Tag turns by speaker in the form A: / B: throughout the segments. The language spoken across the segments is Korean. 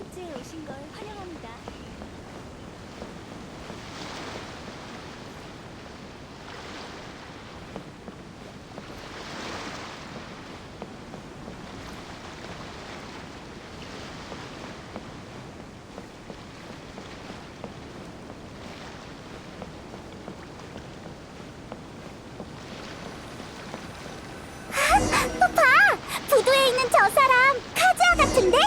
A: 축제에 오신 걸 환영합니다.
B: 봐! 부두에 있는 저 사람 카즈아 같은데?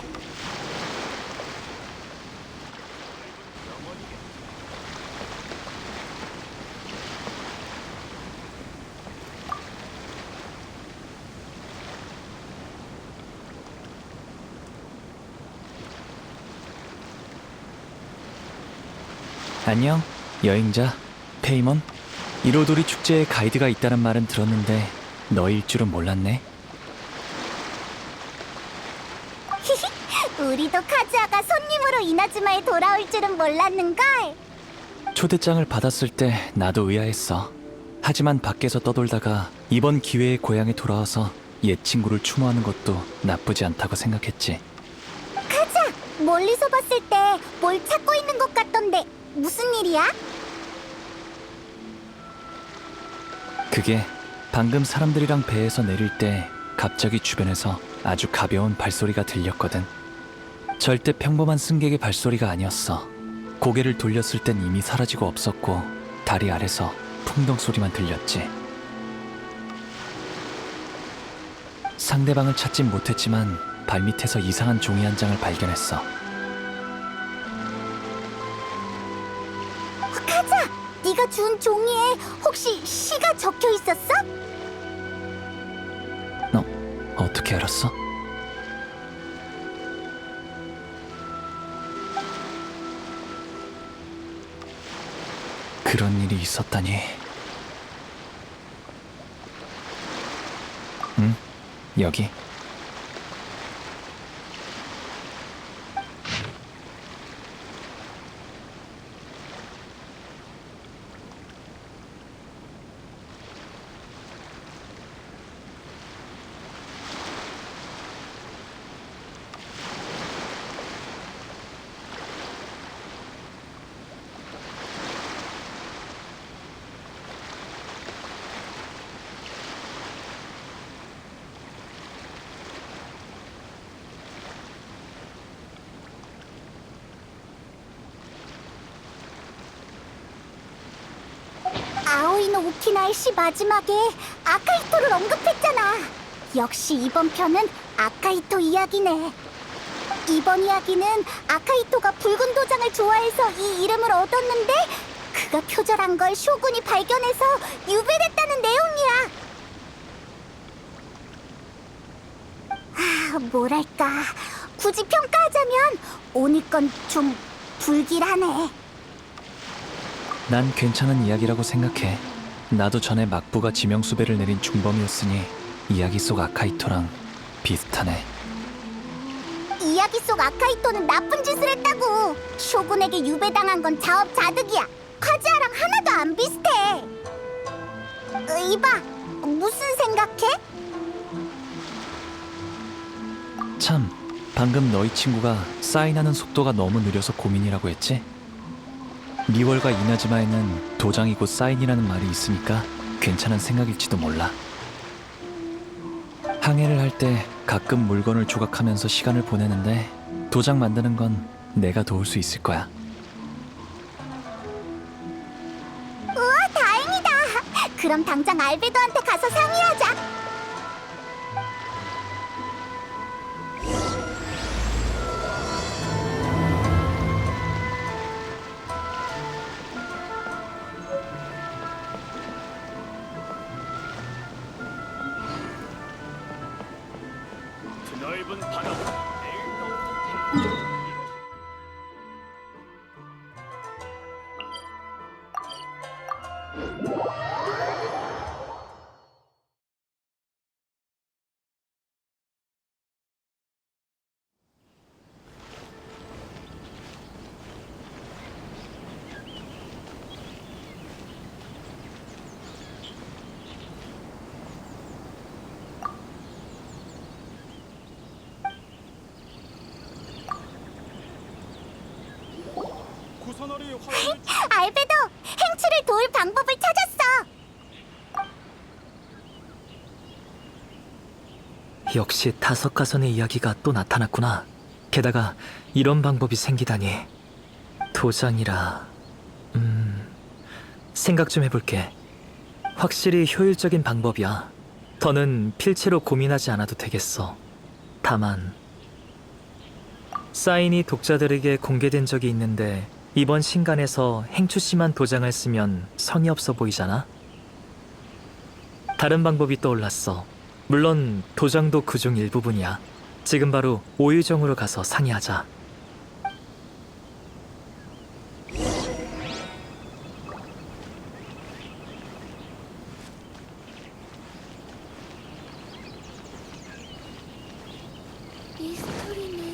C: 안녕, 여행자 페이몬. 이로도리 축제에 가이드가 있다는 말은 들었는데 너일 줄은 몰랐네.
B: 우리도 카즈아가 손님으로 이나즈마에 돌아올 줄은 몰랐는걸.
C: 초대장을 받았을 때 나도 의아했어. 하지만 밖에서 떠돌다가 이번 기회에 고향에 돌아와서 옛 친구를 추모하는 것도 나쁘지 않다고 생각했지.
B: 카즈아, 멀리서 봤을 때 뭘 찾고 있는 것 같던데 무슨 일이야?
C: 그게 방금 사람들이랑 배에서 내릴 때 갑자기 주변에서 아주 가벼운 발소리가 들렸거든. 절대 평범한 승객의 발소리가 아니었어. 고개를 돌렸을 땐 이미 사라지고 없었고 다리 아래서 풍덩 소리만 들렸지. 상대방을 찾진 못했지만 발밑에서 이상한 종이 한 장을 발견했어.
B: 카즈아, 네가 준 종이에 혹시 시가 적혀 있었어?
C: 너 어떻게 알았어? 그런 일이 있었다니. 응, 여기.
B: 아오이노 오키나의 시 마지막에 아카이토를 언급했잖아. 역시 이번 편은 아카이토 이야기네. 이번 이야기는 아카이토가 붉은 도장을 좋아해서 이 이름을 얻었는데 그가 표절한 걸 쇼군이 발견해서 유배됐다는 내용이야. 뭐랄까, 굳이 평가하자면 오늘 건 좀 불길하네.
C: 난 괜찮은 이야기라고 생각해. 나도 전에 막부가 지명수배를 내린 중범이었으니 이야기 속 아카이토랑 비슷하네.
B: 이야기 속 아카이토는 나쁜 짓을 했다고. 쇼군에게 유배당한 건 자업자득이야. 카즈아랑 하나도 안 비슷해. 이봐, 무슨 생각해?
C: 참, 방금 너희 친구가 사인하는 속도가 너무 느려서 고민이라고 했지? 리월과 이나즈마에는 도장이 곧 사인이라는 말이 있으니까 괜찮은 생각일지도 몰라. 항해를 할 때 가끔 물건을 조각하면서 시간을 보내는데 도장 만드는 건 내가 도울 수 있을 거야.
B: 우와, 다행이다. 그럼 당장 알베도한테 가서 상의하자.
D: 넓은 바다로
B: 알베도, 행추를 도울 방법을 찾았어.
C: 역시 타석가선의 이야기가 또 나타났구나. 게다가 이런 방법이 생기다니. 도장이라... 생각 좀 해볼게. 확실히 효율적인 방법이야. 더는 필체로 고민하지 않아도 되겠어. 다만... 사인이 독자들에게 공개된 적이 있는데 이번 신간에서 행추씨만 도장을 쓰면 성의 없어 보이잖아? 다른 방법이 떠올랐어. 물론 도장도 그중 일부분이야. 지금 바로 오유정으로 가서 상의하자.
A: 이 스토리는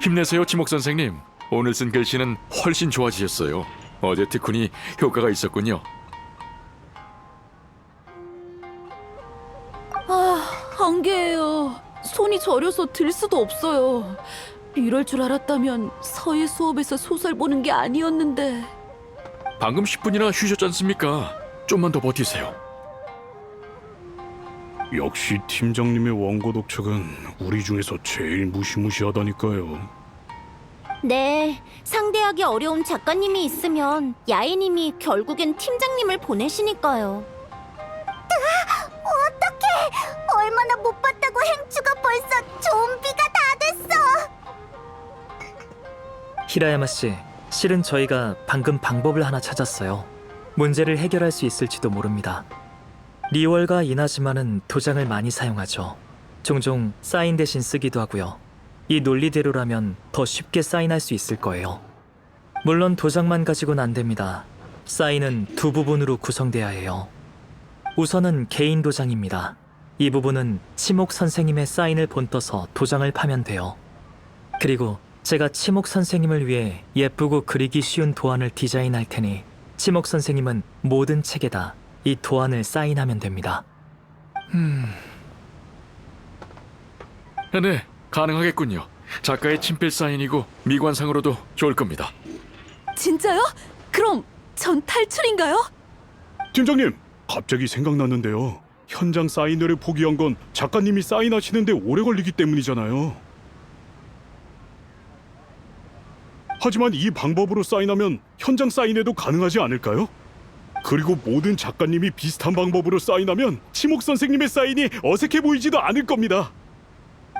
D: 힘내세요, 지목 선생님. 오늘 쓴 글씨는 훨씬 좋아지셨어요. 어제 특훈이 효과가 있었군요.
E: 한계예요. 손이 저려서 들 수도 없어요. 이럴 줄 알았다면 서예 수업에서 소설 보는 게 아니었는데.
D: 방금 10분이나 쉬셨지 않습니까? 좀만 더 버티세요.
F: 역시 팀장님의 원고 독촉은 우리 중에서 제일 무시무시하다니까요.
B: 네, 상대하기 어려운 작가님이 있으면 야인님이 결국엔 팀장님을 보내시니까요. 어떡해! 얼마나 못 봤다고 행추가 벌써 좀비가 다 됐어!
C: 히라야마 씨, 실은 저희가 방금 방법을 하나 찾았어요. 문제를 해결할 수 있을지도 모릅니다. 리월과 이나즈마는 도장을 많이 사용하죠. 종종 사인 대신 쓰기도 하고요. 이 논리대로라면 더 쉽게 사인할 수 있을 거예요. 물론 도장만 가지고는 안 됩니다. 사인은 두 부분으로 구성돼야 해요. 우선은 개인 도장입니다. 이 부분은 치목 선생님의 사인을 본떠서 도장을 파면 돼요. 그리고 제가 치목 선생님을 위해 예쁘고 그리기 쉬운 도안을 디자인할 테니 치목 선생님은 모든 책에다 이 도안을 사인하면 됩니다.
D: 네, 가능하겠군요. 작가의 친필 사인이고 미관상으로도 좋을 겁니다.
E: 진짜요? 그럼 전 탈출인가요?
F: 팀장님, 갑자기 생각났는데요. 현장 사인회를 포기한 건 작가님이 사인하시는데 오래 걸리기 때문이잖아요. 하지만 이 방법으로 사인하면 현장 사인회도 가능하지 않을까요? 그리고 모든 작가님이 비슷한 방법으로 사인하면 치목 선생님의 사인이 어색해 보이지도 않을 겁니다.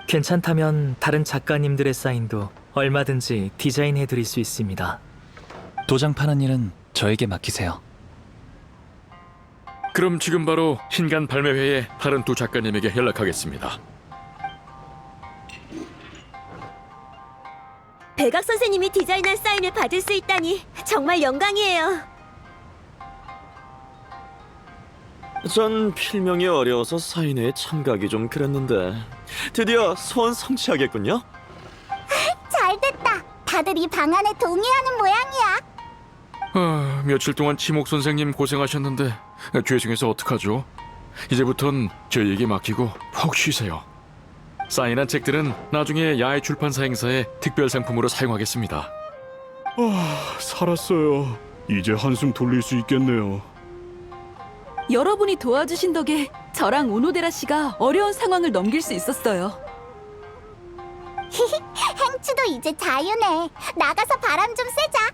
C: 괜찮다면 다른 작가님들의 사인도 얼마든지 디자인해 드릴 수 있습니다. 도장 파는 일은 저에게 맡기세요.
D: 그럼 지금 바로 신간 발매회에 다른 두 작가님에게 연락하겠습니다.
A: 백악 선생님이 디자인한 사인을 받을 수 있다니 정말 영광이에요.
G: 전 필명이 어려워서 사인회에 참가하기 좀 그랬는데 드디어 소원 성취하겠군요.
B: 잘됐다. 다들 이 방안에 동의하는 모양이야.
D: 며칠 동안 치목 선생님 고생하셨는데 죄송해서 어떡하죠? 이제부턴 저희에게 맡기고 푹 쉬세요. 사인한 책들은 나중에 야외 출판사 행사에 특별 상품으로 사용하겠습니다.
F: 살았어요. 이제 한숨 돌릴 수 있겠네요.
E: 여러분이 도와주신 덕에 저랑 오노데라 씨가 어려운 상황을 넘길 수 있었어요.
B: 행추도 이제 자유네. 나가서 바람 좀 쐬자.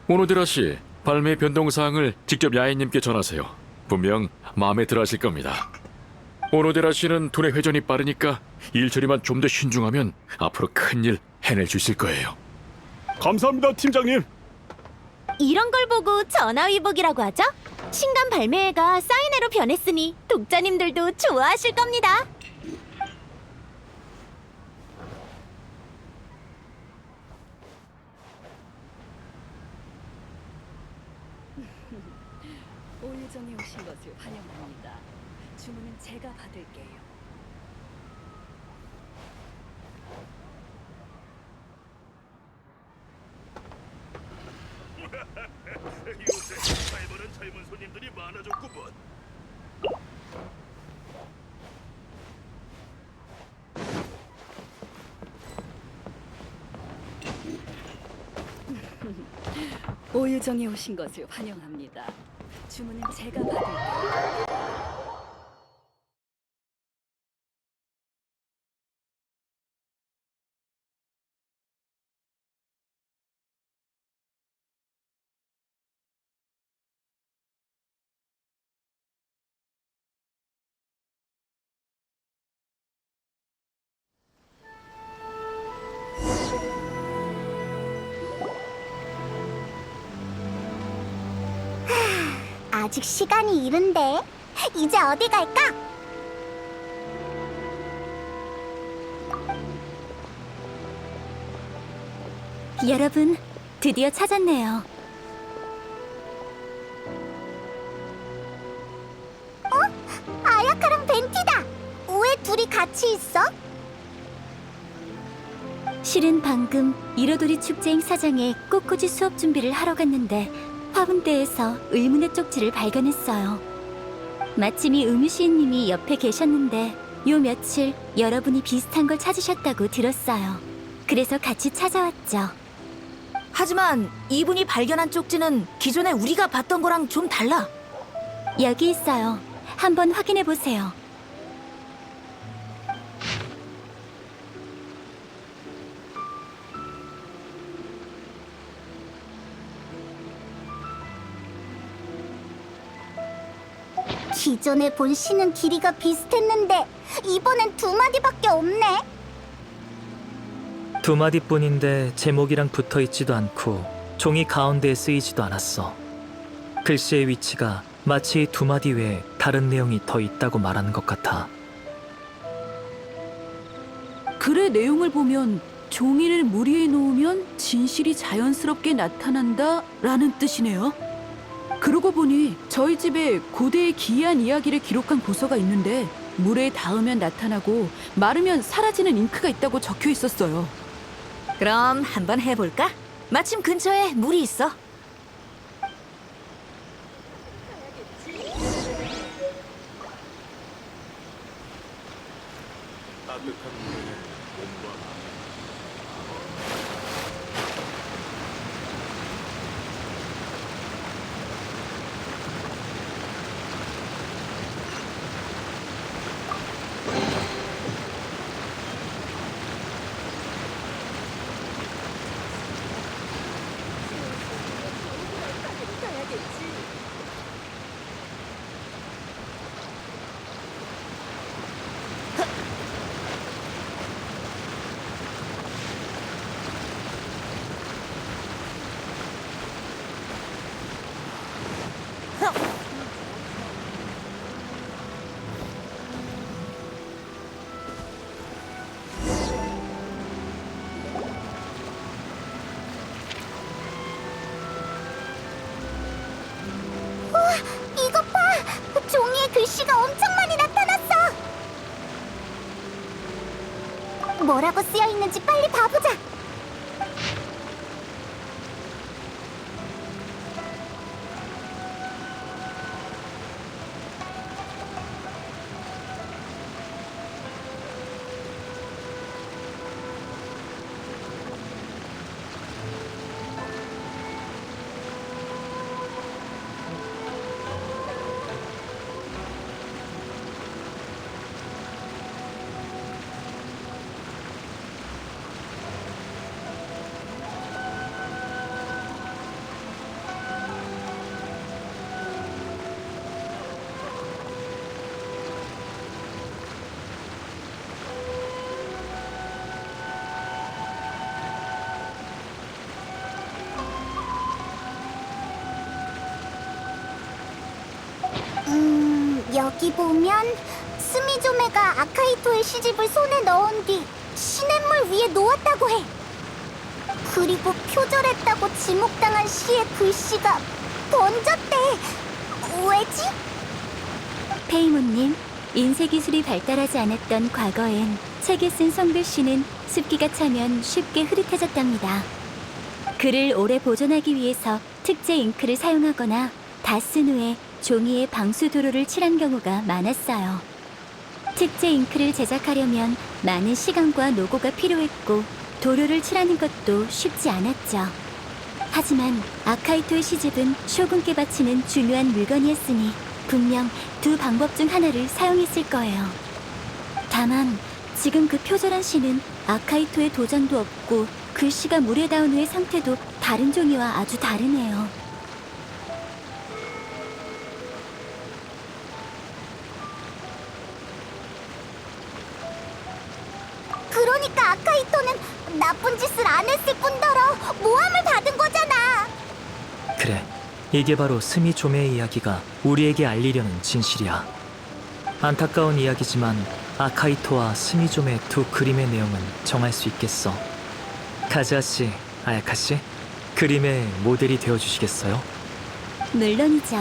D: 오노데라 씨, 발매 변동 사항을 직접 야인님께 전하세요. 분명 마음에 들어하실 겁니다. 오노데라 씨는 돈의 회전이 빠르니까 일 처리만 좀 더 신중하면 앞으로 큰일 해낼 수 있을 거예요.
F: 감사합니다, 팀장님.
A: 이런 걸 보고 전화위복이라고 하죠? 신간 발매회가 사인회로 변했으니 독자님들도 좋아하실 겁니다.
E: 오일정에 오신 것을 환영합니다. 주문은 제가 받을게요.
F: 요새 살벌한 젊은 손님들이 많아졌구먼.
E: 오일정에 오신 것을 환영합니다. 주문은 제가 받을게요.
B: 아직 시간이 이른데. 이제 어디 갈까?
A: 여러분, 드디어 찾았네요.
B: 아야카랑 벤티다. 왜 둘이 같이 있어?
A: 실은 방금 이로도리 축제 행사장에 꽃꽂이 수업 준비를 하러 갔는데 화분대에서 의문의 쪽지를 발견했어요. 마침 이 음유시인님이 옆에 계셨는데 요 며칠 여러분이 비슷한 걸 찾으셨다고 들었어요. 그래서 같이 찾아왔죠.
H: 하지만 이분이 발견한 쪽지는 기존에 우리가 봤던 거랑 좀 달라.
A: 여기 있어요. 한번 확인해 보세요.
B: 기존에 본 시는 길이가 비슷했는데 이번엔 2마디밖에 없네.
I: 2마디뿐인데 제목이랑 붙어있지도 않고 종이 가운데에 쓰이지도 않았어. 글씨의 위치가 마치 2마디 외에 다른 내용이 더 있다고 말하는 것 같아.
E: 글의 내용을 보면 종이를 물 위에 놓으면 진실이 자연스럽게 나타난다 라는 뜻이네요. 그러고 보니 저희 집에 고대의 기이한 이야기를 기록한 고서가 있는데 물에 닿으면 나타나고 마르면 사라지는 잉크가 있다고 적혀 있었어요.
H: 그럼 한번 해볼까? 마침 근처에 물이 있어.
B: 뭐라고 쓰여 있는지 빨리 봐보자. 여기 보면 스미조메가 아카이토의 시집을 손에 넣은 뒤 시냇물 위에 놓았다고 해. 그리고 표절했다고 지목당한 시의 글씨가 번졌대. 왜지?
A: 페이몬님, 인쇄기술이 발달하지 않았던 과거엔 책에 쓴 손글씨는 습기가 차면 쉽게 흐릿해졌답니다. 글을 오래 보존하기 위해서 특제 잉크를 사용하거나 다 쓴 후에 종이에 방수 도료를 칠한 경우가 많았어요. 특제 잉크를 제작하려면 많은 시간과 노고가 필요했고 도료를 칠하는 것도 쉽지 않았죠. 하지만 아카이토의 시집은 쇼군께 바치는 중요한 물건이었으니 분명 두 방법 중 하나를 사용했을 거예요. 다만 지금 그 표절한 시는 아카이토의 도장도 없고 글씨가 물에 닿은 후의 상태도 다른 종이와 아주 다르네요.
B: 그러니까 아카이토는 나쁜 짓을 안 했을 뿐더러 모함을 받은 거잖아.
I: 그래, 이게 바로 스미조메의 이야기가 우리에게 알리려는 진실이야. 안타까운 이야기지만 아카이토와 스미조메 두 그림의 내용은 정할 수 있겠어. 카즈아씨, 아야카씨, 그림의 모델이 되어주시겠어요?
A: 물론이죠.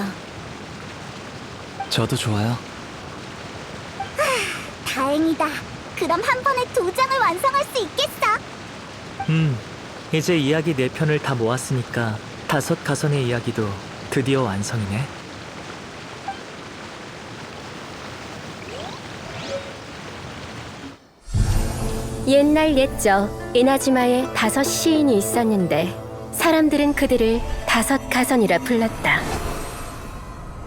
C: 저도 좋아요.
B: 다행이다. 그럼 한 번에 두 장을 완성할 수 있겠어.
I: 이제 이야기 4편을 다 모았으니까 5가선의 이야기도 드디어 완성이네.
J: 옛날 옛적 이나즈마에 5 시인이 있었는데 사람들은 그들을 5 가선이라 불렀다.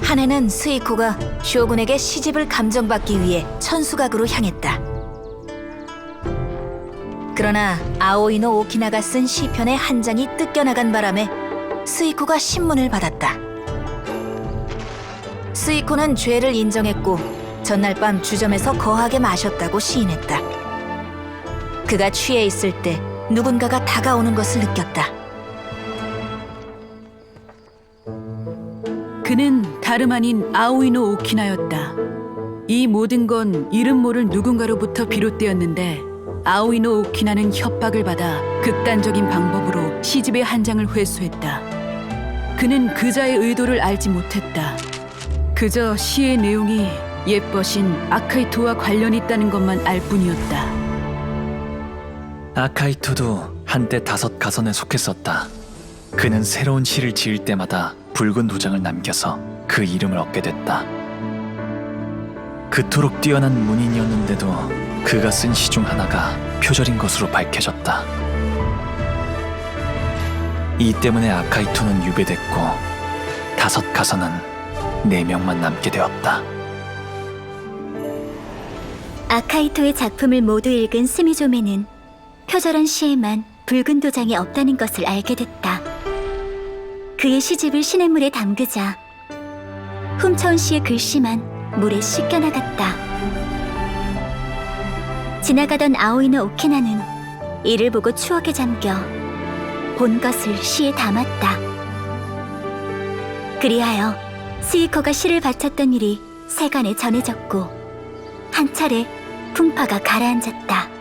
H: 한 해는 스이코가 쇼군에게 시집을 감정받기 위해 천수각으로 향했다. 그러나 아오이노 오키나가 쓴 시편의 한 장이 뜯겨나간 바람에 스이코가 신문을 받았다. 스이코는 죄를 인정했고 전날 밤 주점에서 거하게 마셨다고 시인했다. 그가 취해 있을 때 누군가가 다가오는 것을 느꼈다.
E: 그는 다름 아닌 아오이노 오키나였다. 이 모든 건 이름 모를 누군가로부터 비롯되었는데 아오이노 오키나는 협박을 받아 극단적인 방법으로 시집의 한 장을 회수했다. 그는 그자의 의도를 알지 못했다. 그저 시의 내용이 예뻐신 아카이토와 관련이 있다는 것만 알 뿐이었다.
C: 아카이토도 한때 5가선에 속했었다. 그는 새로운 시를 지을 때마다 붉은 도장을 남겨서 그 이름을 얻게 됐다. 그토록 뛰어난 문인이었는데도 그가 쓴 시 중 하나가 표절인 것으로 밝혀졌다. 이 때문에 아카이토는 유배됐고 5가선은 4명만 남게 되었다.
A: 아카이토의 작품을 모두 읽은 스미조메는 표절한 시에만 붉은 도장이 없다는 것을 알게 됐다. 그의 시집을 시냇물에 담그자 훔쳐온 시의 글씨만 물에 씻겨나갔다. 지나가던 아오이노 오키나는 이를 보고 추억에 잠겨 본 것을 시에 담았다. 그리하여 스이코가 시를 바쳤던 일이 세간에 전해졌고 한 차례 풍파가 가라앉았다.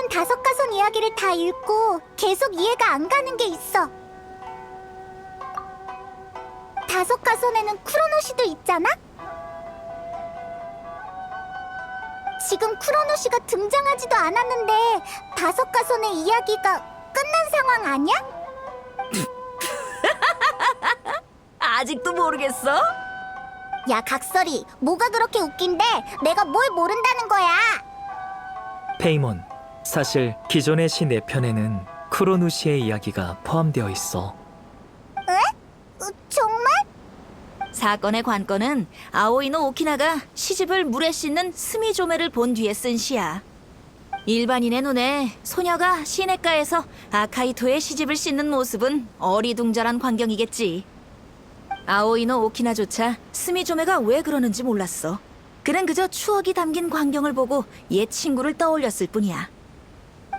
B: 난 다섯 가선 이야기를 다 읽고 계속 이해가 안 가는 게 있어. 다섯 가선에는 쿠로노시도 있잖아? 지금 쿠로노시가 등장하지도 않았는데 다섯 가선의 이야기가 끝난 상황 아니야?
H: 아직도 모르겠어?
B: 야, 각설이, 뭐가 그렇게 웃긴데 내가 뭘 모른다는 거야?
I: 페이몬, 사실 기존의 시 4편에는 쿠로누시의 이야기가 포함되어 있어.
B: 정말?
H: 사건의 관건은 아오이노 오키나가 시집을 물에 씻는 스미조메를 본 뒤에 쓴 시야. 일반인의 눈에 소녀가 시냇가에서 아카이토의 시집을 씻는 모습은 어리둥절한 광경이겠지. 아오이노 오키나조차 스미조메가 왜 그러는지 몰랐어. 그는 그저 추억이 담긴 광경을 보고 옛 친구를 떠올렸을 뿐이야.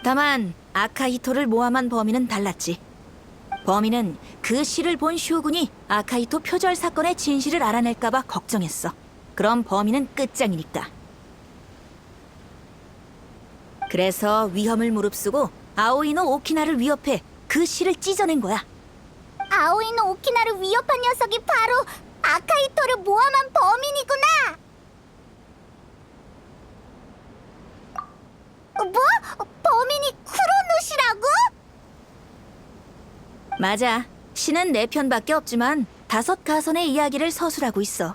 H: 다만 아카히토를 모함한 범인은 달랐지. 범인은 그 시를 본 쇼군이 아카히토 표절 사건의 진실을 알아낼까봐 걱정했어. 그럼 범인은 끝장이니까. 그래서 위험을 무릅쓰고 아오이노 오키나를 위협해 그 시를 찢어낸 거야.
B: 아오이노 오키나를 위협한 녀석이 바로 아카이토를 모함한 범인이구나. 뭐? 범인이 쿠로누시라고?
H: 맞아. 시는 4편밖에 없지만 5가선의 이야기를 서술하고 있어.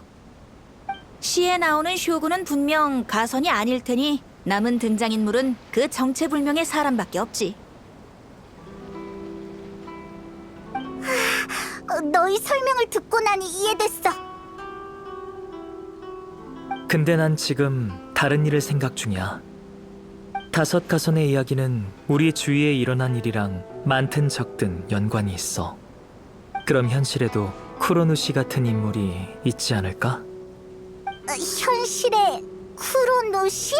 H: 시에 나오는 쇼군은 분명 가선이 아닐 테니 남은 등장인물은 그 정체불명의 사람밖에 없지.
B: 너희 설명을 듣고 나니 이해됐어.
I: 근데 난 지금 다른 일을 생각 중이야. 5가선의 이야기는 우리 주위에 일어난 일이랑 많든 적든 연관이 있어. 그럼 현실에도 쿠로누시 같은 인물이 있지 않을까?
B: 현실의 쿠로누시?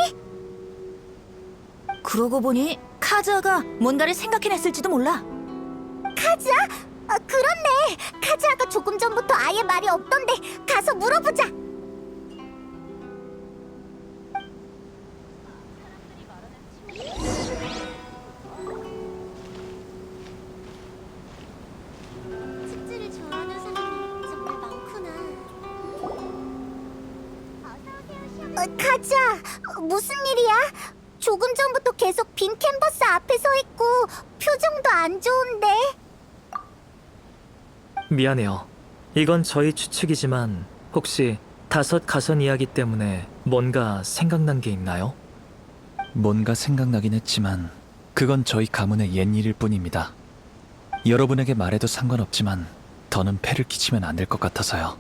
H: 그러고 보니 카즈아가 뭔가를 생각해냈을지도 몰라.
B: 카즈아? 그렇네. 카즈아가 조금 전부터 아예 말이 없던데 가서 물어보자. 습지를 좋아하는 사람이 정말 많구나. 카즈아, 무슨 일이야? 조금 전부터 계속 빈 캔버스 앞에 서 있고 표정도 안 좋은데.
I: 미안해요. 이건 저희 추측이지만 혹시 5가선 이야기 때문에 뭔가 생각난 게 있나요?
C: 뭔가 생각나긴 했지만 그건 저희 가문의 옛일일 뿐입니다. 여러분에게 말해도 상관없지만 더는 폐를 끼치면 안 될 것 같아서요.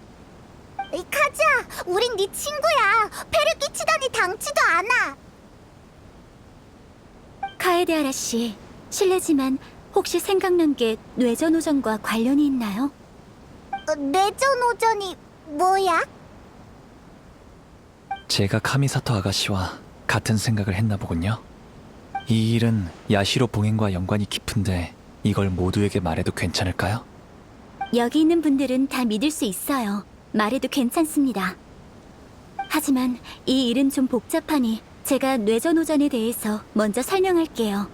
B: 카즈아, 우린 네 친구야. 폐를 끼치다니 당치도 않아.
A: 카에데아라 씨, 실례지만 혹시 생각난 게 뇌전오전과 관련이 있나요?
B: 뇌전오전이 뭐야?
C: 제가 카미사토 아가씨와 같은 생각을 했나 보군요. 이 일은 야시로 봉행과 연관이 깊은데 이걸 모두에게 말해도 괜찮을까요?
A: 여기 있는 분들은 다 믿을 수 있어요. 말해도 괜찮습니다. 하지만 이 일은 좀 복잡하니 제가 뇌전오전에 대해서 먼저 설명할게요.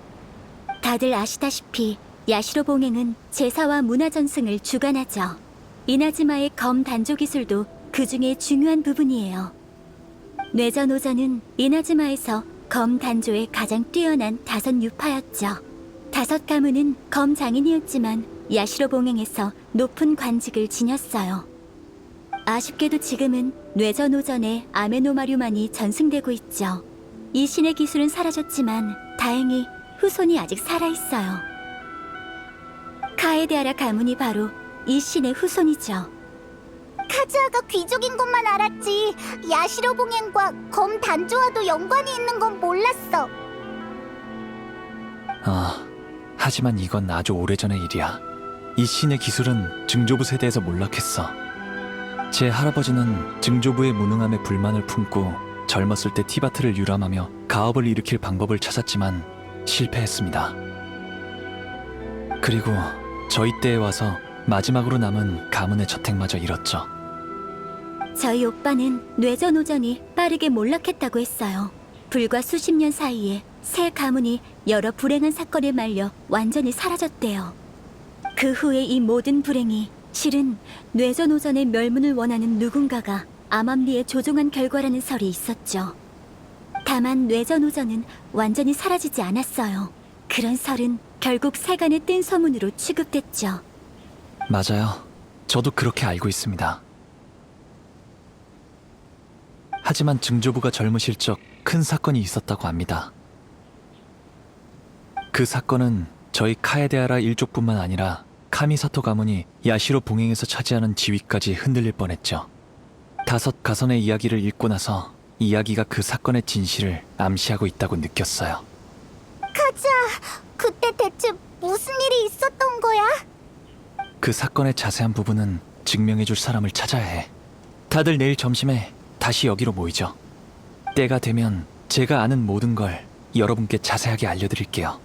A: 다들 아시다시피 야시로 봉행은 제사와 문화 전승을 주관하죠. 이나즈마의 검 단조 기술도 그 중에 중요한 부분이에요. 뇌전오전은 이나즈마에서 검 단조에 가장 뛰어난 5유파였죠. 5가문은 검 장인이었지만 야시로 봉행에서 높은 관직을 지녔어요. 아쉽게도 지금은 뇌전오전의 아메노마류만이 전승되고 있죠. 이 신의 기술은 사라졌지만 다행히 후손이 아직 살아있어요. 카에데아라 가문이 바로 이 신의 후손이죠.
B: 카즈아가 귀족인 것만 알았지 야시로 봉행과 검 단조와도 연관이 있는 건 몰랐어.
C: 하지만 이건 아주 오래전의 일이야. 이 신의 기술은 증조부 세대에서 몰락했어. 제 할아버지는 증조부의 무능함에 불만을 품고 젊었을 때 티바트를 유람하며 가업을 일으킬 방법을 찾았지만 실패했습니다. 그리고 저희 때에 와서 마지막으로 남은 가문의 저택마저 잃었죠.
A: 저희 오빠는 뇌전오전이 빠르게 몰락했다고 했어요. 불과 수십 년 사이에 새 가문이 여러 불행한 사건에 말려 완전히 사라졌대요. 그 후에 이 모든 불행이 실은 뇌전오전의 멸문을 원하는 누군가가 암암리에 조종한 결과라는 설이 있었죠. 다만 뇌전오전은 완전히 사라지지 않았어요. 그런 설은 결국 세간의 뜬 소문으로 취급됐죠.
C: 맞아요. 저도 그렇게 알고 있습니다. 하지만 증조부가 젊으실 적 큰 사건이 있었다고 합니다. 그 사건은 저희 카에데아라 일족뿐만 아니라 카미사토 가문이 야시로 봉행에서 차지하는 지위까지 흔들릴 뻔했죠. 5 가선의 이야기를 읽고 나서 이야기가 그 사건의 진실을 암시하고 있다고 느꼈어요.
B: 가자. 그때 대체 무슨 일이 있었던 거야?
C: 그 사건의 자세한 부분은 증명해줄 사람을 찾아야 해. 다들 내일 점심에 다시 여기로 모이죠. 때가 되면 제가 아는 모든 걸 여러분께 자세하게 알려드릴게요.